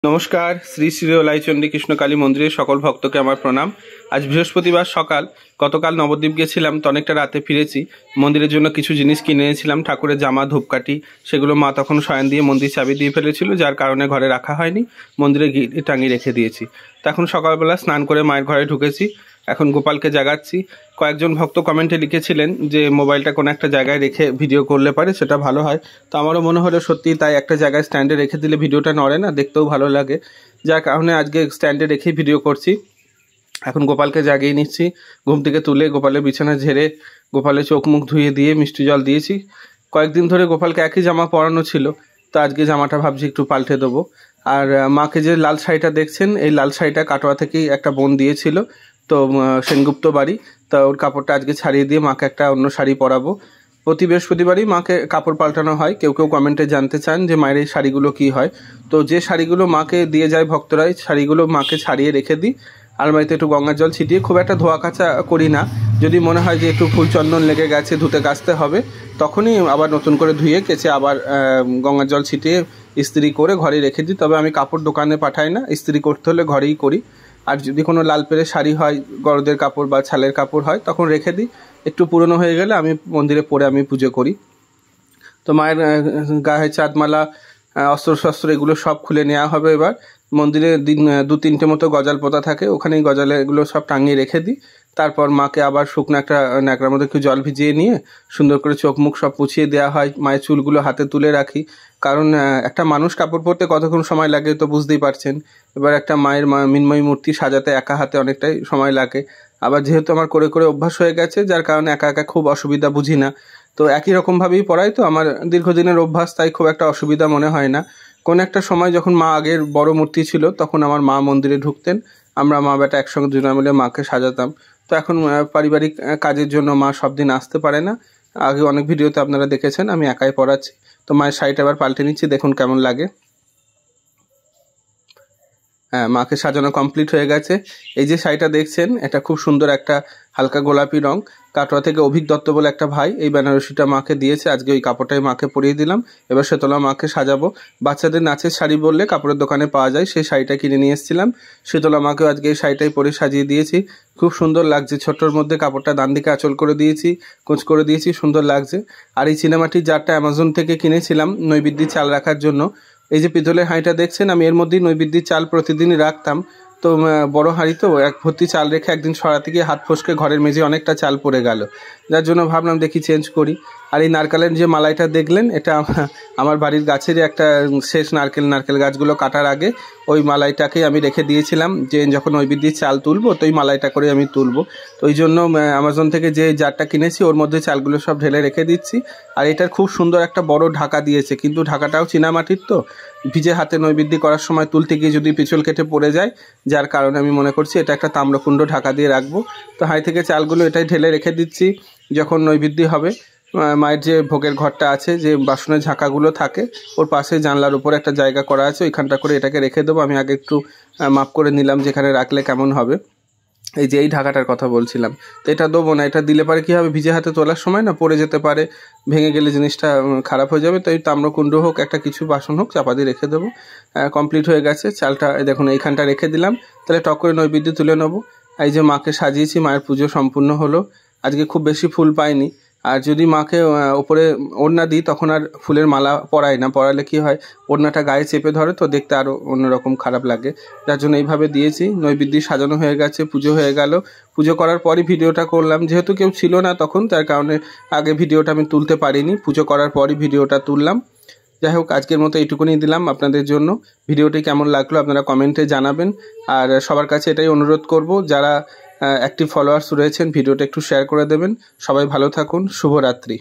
নমস্কার। শ্রী শ্রী ওলাইচণ্ডী কৃষ্ণকালী মন্দিরের সকল ভক্তকে আমার প্রণাম। আজ বৃহস্পতিবার সকাল। গতকাল নবদ্বীপ গেছিলাম, তো অনেকটা রাতে ফিরেছি। মন্দিরের জন্য কিছু জিনিস কিনে এনেছিলাম, ঠাকুরের জামা, ধূপকাঠি, সেগুলো মা তখন শয়ন দিয়ে মন্দির চাবি দিয়ে ফেলেছিল, যার কারণে ঘরে রাখা হয়নি, মন্দিরে টাঙিয়ে রেখে দিয়েছি। তো এখন সকালবেলা স্নান করে মায়ের ঘরে ঢুকেছি, এখন গোপালকে জাগাচ্ছি। কয়েকজন ভক্ত কমেন্টে লিখেছিলেন যে মোবাইলটা কোনো একটা জায়গায় রেখে ভিডিও করলে পারে, সেটা ভালো হয়। তো আমারও মনে হলো সত্যি তাই, একটা জায়গায় স্ট্যান্ডে রেখে দিলে ভিডিওটা নড়ে না, দেখতেও ভালো লাগে, যার কারণে আজকে স্ট্যান্ডে রেখেই ভিডিও করছি। এখন গোপালকে জাগিয়ে নিচ্ছি, ঘুম থেকে তুলে গোপালের বিছানা ঝেড়ে গোপালের চোখ মুখ ধুয়ে দিয়ে মিষ্টি জল দিয়েছি। কয়েকদিন ধরে গোপালকে একই জামা পরানো ছিল, তো আজকে জামাটা ভাবছি একটু পাল্টে দেবো। আর মাকে যে লাল শাড়িটা দেখছেন, এই লাল শাড়িটা কাটোয়া থেকেই একটা বোন দিয়েছিল, তো সেনগুপ্ত বাড়ি, তা ওর কাপড়টা আজকে ছাড়িয়ে দিয়ে মাকে একটা অন্য শাড়ি পরাবো। প্রতি বৃহস্পতিবারই মাকে কাপড় পাল্টানো হয়। কেউ কেউ কমেন্টে জানতে চান যে মায়ের এই শাড়িগুলো কী হয়। তো যে শাড়িগুলো মাকে দিয়ে যায় ভক্তরা, শাড়িগুলো মাকে ছাড়িয়ে রেখে দিই আলমারিতে, একটু গঙ্গার জল ছিটিয়ে। খুব একটা ধোয়া কাচা করি না, যদি মনে হয় যে একটু ফুল চন্দন লেগে গেছে, ধুতে কাচতে হবে, তখনই আবার নতুন করে ধুয়ে কেচে আবার গঙ্গার জল ছিটিয়ে ইস্ত্রি করে ঘরে রেখে দিই। তবে আমি কাপড় দোকানে পাঠাই না, ইস্ত্রি করতে হলে ঘরেই করি। আর যদি কোনো লাল পেরে শাড়ি হয়, গরদের কাপড় বা ছালের কাপড় হয়, তখন রেখে দিই। একটু পুরনো হয়ে গেলে আমি মন্দিরে পরে আমি পুজো করি। তো মায়ের গায়ে চাঁদমালা, অস্ত্র এগুলো সব খুলে নেওয়া হবে। এবার মন্দিরে দু তিনটে মতো গজাল পোতা থাকে, ওখানেই গজালে এগুলো সব টাঙিয়ে রেখে দিই। তারপর মাকে আবার শুকনো একটা ন্যাকড়ার মধ্যে একটু জল ভিজিয়ে নিয়ে সুন্দর করে চোখ মুখ সব পুছিয়ে দেওয়া হয়। মায়ের চুলগুলো হাতে তুলে রাখি, কারণ একটা মানুষ কাপড় পরতে কতক্ষণ সময় লাগে তো বুঝতেই পারছেন। এবার একটা মায়ের মৃন্ময়ী মূর্তি সাজাতে একা হাতে অনেকটাই সময় লাগে। আবার যেহেতু আমার করে করে অভ্যাস হয়ে গেছে, যার কারণে একা একা খুব অসুবিধা বুঝি না। তো একই রকমভাবেই পড়াই, তো আমার দীর্ঘদিনের অভ্যাস, তাই খুব একটা অসুবিধা মনে হয় না। কোন একটা সময় যখন মা আগের বড় মূর্তি ছিল, তখন আমার মা মন্দিরে ঢুকতেন, আমরা মা বেটা একসঙ্গে দুজনে মিলে মাকে সাজাতাম। তো এখন পারিবারিক কাজের জন্য মা সব দিন আসতে পারে না। আগে অনেক ভিডিওতে আপনারা দেখেছেন আমি একাই পড়াচ্ছি। তো মায়ের শাড়িটা আবার পাল্টে নিচ্ছি, দেখুন কেমন লাগে। হ্যাঁ, মাকে সাজানো কমপ্লিট হয়ে গেছে। এই যে শাড়িটা দেখছেন, এটা খুব সুন্দর একটা হালকা গোলাপি রং। কাটোয়া থেকে অভিক দত্ত বলে একটা ভাই এই বেনারসিটা মাকে দিয়েছে, আজকে ওই কাপড়টাই মাকে পরিয়ে দিলাম। এবার শীতলা মাকে সাজাবো। বাচ্চাদের নাচের শাড়ি বললে কাপড়ের দোকানে পাওয়া যায়, সেই শাড়িটা কিনে নিয়ে এসেছিলাম। শীতলা মাকেও আজকে এই শাড়িটাই পরে সাজিয়ে দিয়েছি, খুব সুন্দর লাগছে। ছোট্টর মধ্যে কাপড়টা ডান দিকে আঁচল করে দিয়েছি, কোঁচ করে দিয়েছি, সুন্দর লাগছে। আর এই চিনামাটির জারটা অ্যামাজন থেকে কিনেছিলাম নৈবেদ্যের চাল রাখার জন্য। এই যে পিতলের হাঁড়িটা দেখছেন, আমি এর মধ্যেই নৈবেদ্যের চাল প্রতিদিনই রাখতাম। তো বড় হাঁড়ি তো, এক ভর্তি চাল রেখে একদিন সরাতে গিয়ে হাত ফসকে ঘরের মেঝে অনেকটা চাল পড়ে গেল, যার জন্য ভাবলাম দেখি চেঞ্জ করি। আর এই নারকেলের যে মালাইটা দেখলেন, এটা আমার বাড়ির গাছেরই একটা শেষ নারকেল গাছগুলো কাটার আগে ওই মালাইটাকেই আমি রেখে দিয়েছিলাম, যে যখন নৈবেদ্যের চাল তুলবো তো ওই মালাইটা করে আমি তুলবো। তো ওই জন্য অ্যামাজন থেকে যে জারটা কিনেছি ওর মধ্যে চালগুলো সব ঢেলে রেখে দিচ্ছি। আর এটার খুব সুন্দর একটা বড় ঢাকা দিয়েছে, কিন্তু ঢাকাটাও চীনামাটির, তো ভিজে হাতে নৈবেদ্য করার সময় তুলতে গিয়ে যদি পিছল কেটে পড়ে যায়, যার কারণে আমি মনে করছি এটা একটা তাম্রকুণ্ড ঢাকা দিয়ে রাখবো। তো হাঁড়ি থেকে চালগুলো এটাই ঢেলে রেখে দিচ্ছি। যখন নৈবেদ্য হবে, মায়ের যে ভোগের ঘরটা আছে, যে বাসনের ঝাঁকাগুলো থাকে, ওর পাশে জানলার উপরে একটা জায়গা করা আছে, ওইখানটা করে এটাকে রেখে দেবো। আমি আগে একটু মাপ করে নিলাম যেখানে রাখলে কেমন হবে। এই যে এই ঢাকাটার কথা বলছিলাম, তো এটা দেবো না। এটা দিলে পারে কী হবে, ভিজে হাতে তোলার সময় না পড়ে যেতে পারে, ভেঙে গেলে জিনিসটা খারাপ হয়ে যাবে। তো এই তাম্রকুণ্ড হোক, একটা কিছু বাসন হোক, চাপা দিয়ে রেখে দেবো। কমপ্লিট হয়ে গেছে চালটা, দেখুন এইখানটা রেখে দিলাম। তাহলে টক করে নৈবেদ্য তুলে নেবো। এই যে মাকে সাজিয়েছি, মায়ের পুজো সম্পূর্ণ হলো। আজকে খুব বেশি ফুল পাইনি। আর যদি মাকে ওপরে ওড়না দিই, তখন আর ফুলের মালা পরাই না, পরালে কি হয়, ওড়নাটা গায়ে চেপে ধরে, তো দেখতে আরও অন্যরকম খারাপ লাগে, যার জন্য এইভাবে দিয়েছি। নৈবেদ্য সাজানো হয়ে গেছে, পুজো হয়ে গেল। পুজো করার পরই ভিডিওটা করলাম, যেহেতু কেউ ছিল না তখন, তার কারণে আগে ভিডিওটা আমি তুলতে পারিনি। পুজো করার পরই ভিডিওটা তুললাম। যাই হোক, আজকের মতো এইটুকুনি দিলাম আপনাদের জন্য। ভিডিওটি কেমন লাগলো আপনারা কমেন্টে জানাবেন। আর সবার কাছে এটাই অনুরোধ করব, যারা অ্যাক্টিভ ফলোয়ার্স রয়েছেন, ভিডিওটা একটু শেয়ার করে দেবেন। সবাই ভালো থাকুন, শুভরাত্রি।